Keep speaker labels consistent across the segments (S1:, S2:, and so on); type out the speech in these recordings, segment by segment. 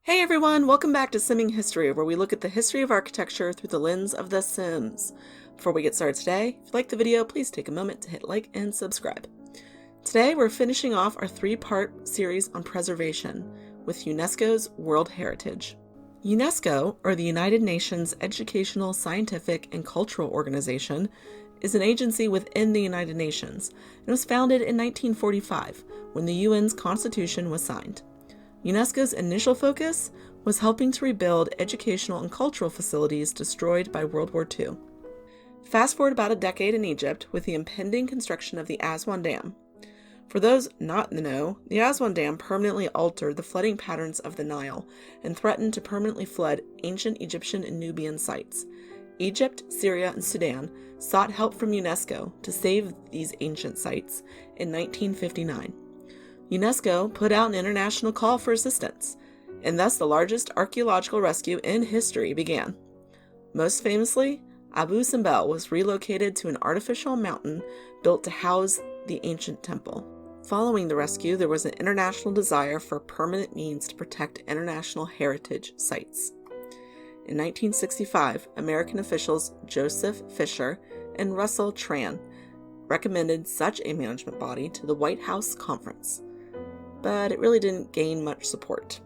S1: Hey everyone, welcome back to Simming History, where we look at the history of architecture through the lens of The Sims. Before we get started today, if you like the video, please take a moment to hit like and subscribe. Today we're finishing off our three-part series on preservation with UNESCO's World Heritage. UNESCO, or the United Nations Educational, Scientific, and Cultural Organization, is an agency within the United Nations and was founded in 1945 when the UN's Constitution was signed. UNESCO's initial focus was helping to rebuild educational and cultural facilities destroyed by World War II. Fast forward about a decade in Egypt with the impending construction of the Aswan Dam. For those not in the know, the Aswan Dam permanently altered the flooding patterns of the Nile and threatened to permanently flood ancient Egyptian and Nubian sites. Egypt, Syria, and Sudan sought help from UNESCO to save these ancient sites in 1959. UNESCO put out an international call for assistance, and thus the largest archaeological rescue in history began. Most famously, Abu Simbel was relocated to an artificial mountain built to house the ancient temple. Following the rescue, there was an international desire for permanent means to protect international heritage sites. In 1965, American officials Joseph Fisher and Russell Tran recommended such a management body to the White House Conference, but it really didn't gain much support.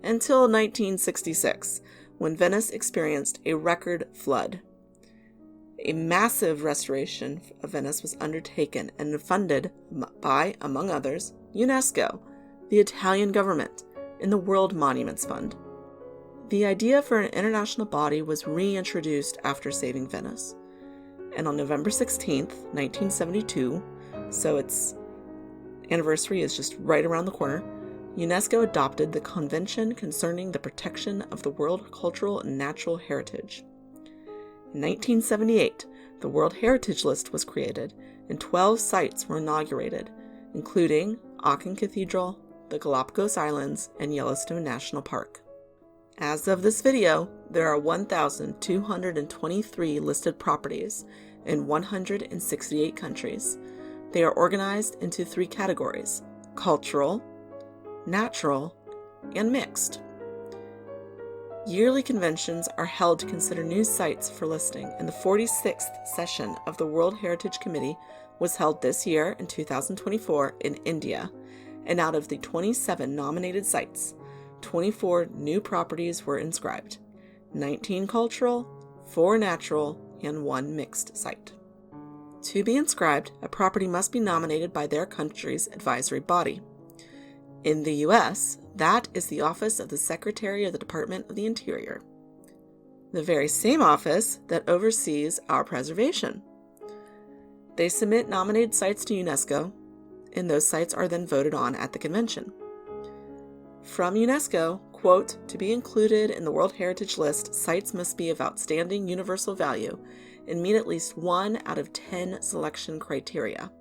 S1: Until 1966, when Venice experienced a record flood. A massive restoration of Venice was undertaken and funded by, among others, UNESCO, the Italian government, and the World Monuments Fund. The idea for an international body was reintroduced after saving Venice. And on November 16, 1972, so its anniversary is just right around the corner, UNESCO adopted the Convention Concerning the Protection of the World Cultural and Natural Heritage. In 1978, the World Heritage List was created, and 12 sites were inaugurated, including Aachen Cathedral, the Galapagos Islands, and Yellowstone National Park. As of this video, there are 1,223 listed properties in 168 countries. They are organized into three categories: cultural, natural, and mixed. Yearly conventions are held to consider new sites for listing, and the 46th session of the World Heritage Committee was held this year in 2024 in India, and out of the 27 nominated sites, 24 new properties were inscribed, 19 cultural, 4 natural, and 1 mixed site. To be inscribed, a property must be nominated by their country's advisory body. In the U.S., that is the Office of the Secretary of the Department of the Interior, the very same office that oversees our preservation. They submit nominated sites to UNESCO, and those sites are then voted on at the convention. From UNESCO, quote, "To be included in the World Heritage List, sites must be of outstanding universal value and meet at least 1 out of 10 selection criteria.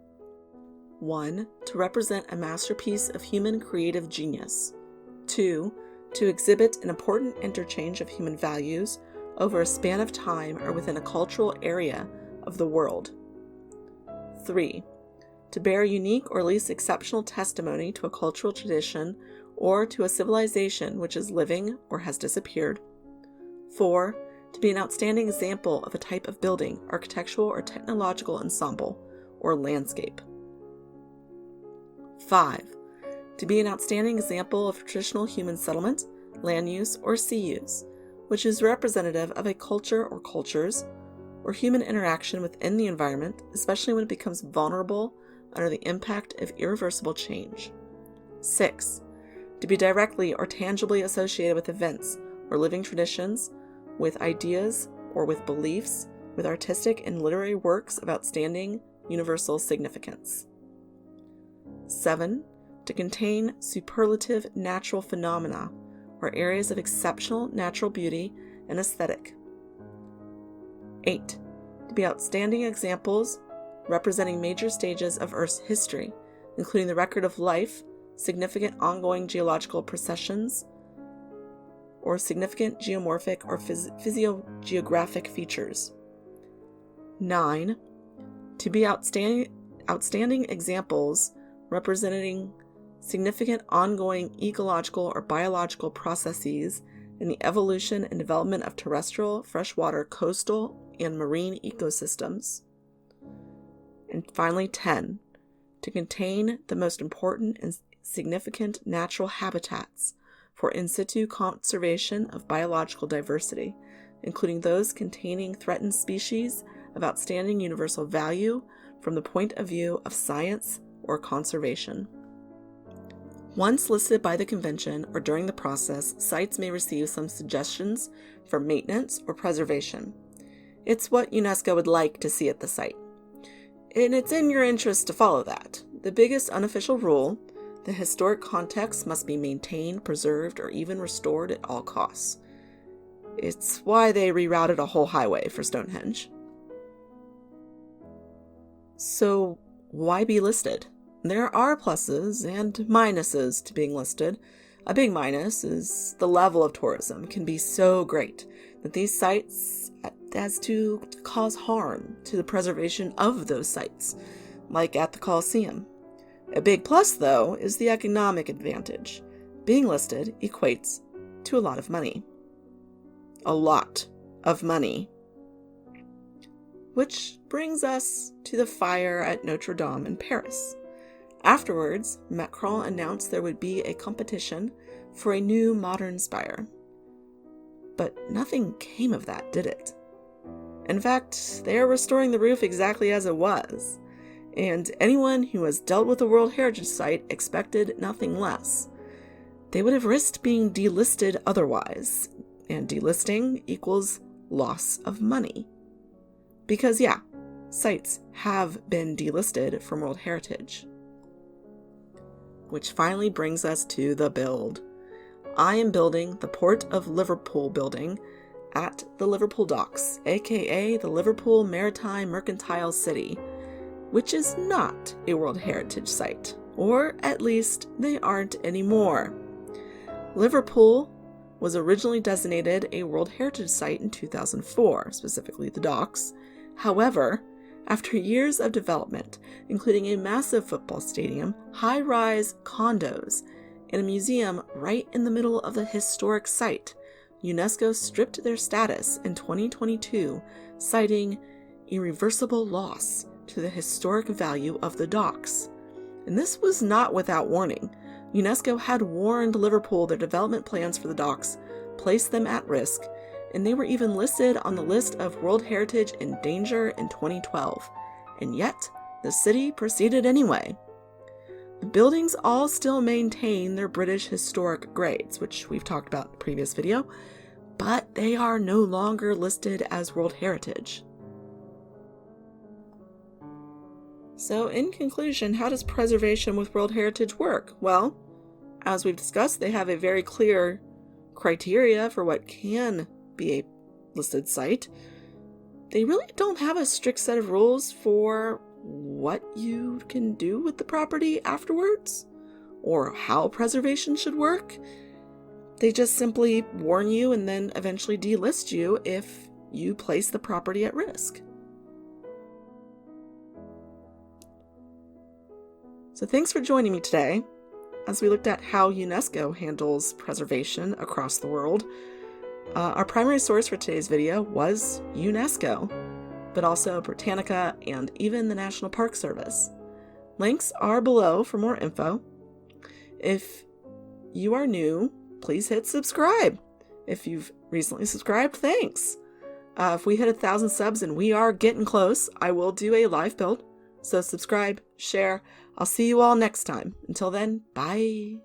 S1: 1. To represent a masterpiece of human creative genius. 2. To exhibit an important interchange of human values over a span of time or within a cultural area of the world. 3. To bear unique or at least exceptional testimony to a cultural tradition or to a civilization which is living or has disappeared. 4. To be an outstanding example of a type of building, architectural or technological ensemble, or landscape. 5. To be an outstanding example of traditional human settlement, land use, or sea use, which is representative of a culture or cultures, or human interaction within the environment, especially when it becomes vulnerable under the impact of irreversible change. 6. To be directly or tangibly associated with events or living traditions, with ideas or with beliefs, with artistic and literary works of outstanding universal significance. 7. To contain superlative natural phenomena or areas of exceptional natural beauty and aesthetic. 8. To be outstanding examples representing major stages of Earth's history, including the record of life, significant ongoing geological processions, or significant geomorphic or physiogeographic features. 9. To be outstanding examples representing significant ongoing ecological or biological processes in the evolution and development of terrestrial, freshwater, coastal, and marine ecosystems. And finally, 10, to contain the most important and significant natural habitats for in situ conservation of biological diversity, including those containing threatened species of outstanding universal value from the point of view of science or conservation. Once listed by the convention or during the process, sites may receive some suggestions for maintenance or preservation. It's what UNESCO would like to see at the site. And it's in your interest to follow that. The biggest unofficial rule: the historic context must be maintained, preserved, or even restored at all costs. It's why they rerouted a whole highway for Stonehenge. So, why be listed? There are pluses and minuses to being listed. A big minus is the level of tourism can be so great that these sites as to cause harm to the preservation of those sites, like at the Colosseum. A big plus, though, is the economic advantage. Being listed equates to a lot of money. A lot of money. Which brings us to the fire at Notre Dame in Paris. Afterwards, Macron announced there would be a competition for a new modern spire. But nothing came of that, did it? In fact, they are restoring the roof exactly as it was, and anyone who has dealt with a World Heritage Site expected nothing less. They would have risked being delisted otherwise, and delisting equals loss of money. Because yeah, sites have been delisted from World Heritage. Which finally brings us to the build. I am building the Port of Liverpool building at the Liverpool docks, aka the Liverpool Maritime Mercantile City, which is not a World Heritage Site, or at least they aren't anymore. Liverpool was originally designated a World Heritage Site in 2004, specifically the docks. However, after years of development, including a massive football stadium, high-rise condos, and a museum right in the middle of the historic site, UNESCO stripped their status in 2022, citing irreversible loss to the historic value of the docks. And this was not without warning. UNESCO had warned Liverpool their development plans for the docks placed them at risk, and they were even listed on the list of World Heritage in danger in 2012. And yet, the city proceeded anyway. The buildings all still maintain their British historic grades, which we've talked about in the previous video, but they are no longer listed as World Heritage. So in conclusion, how does preservation with World Heritage work? Well, as we've discussed, they have a very clear criteria for what can be a listed site. They really don't have a strict set of rules for what you can do with the property afterwards, or how preservation should work. They just simply warn you and then eventually delist you if you place the property at risk. So thanks for joining me today as we looked at how UNESCO handles preservation across the world. Our primary source for today's video was UNESCO, but also Britannica and even the National Park Service. Links are below for more info. If you are new, please hit subscribe. If you've recently subscribed, thanks. If we hit 1,000 subs, and we are getting close, I will do a live build. So subscribe, share. I'll see you all next time. Until then, bye.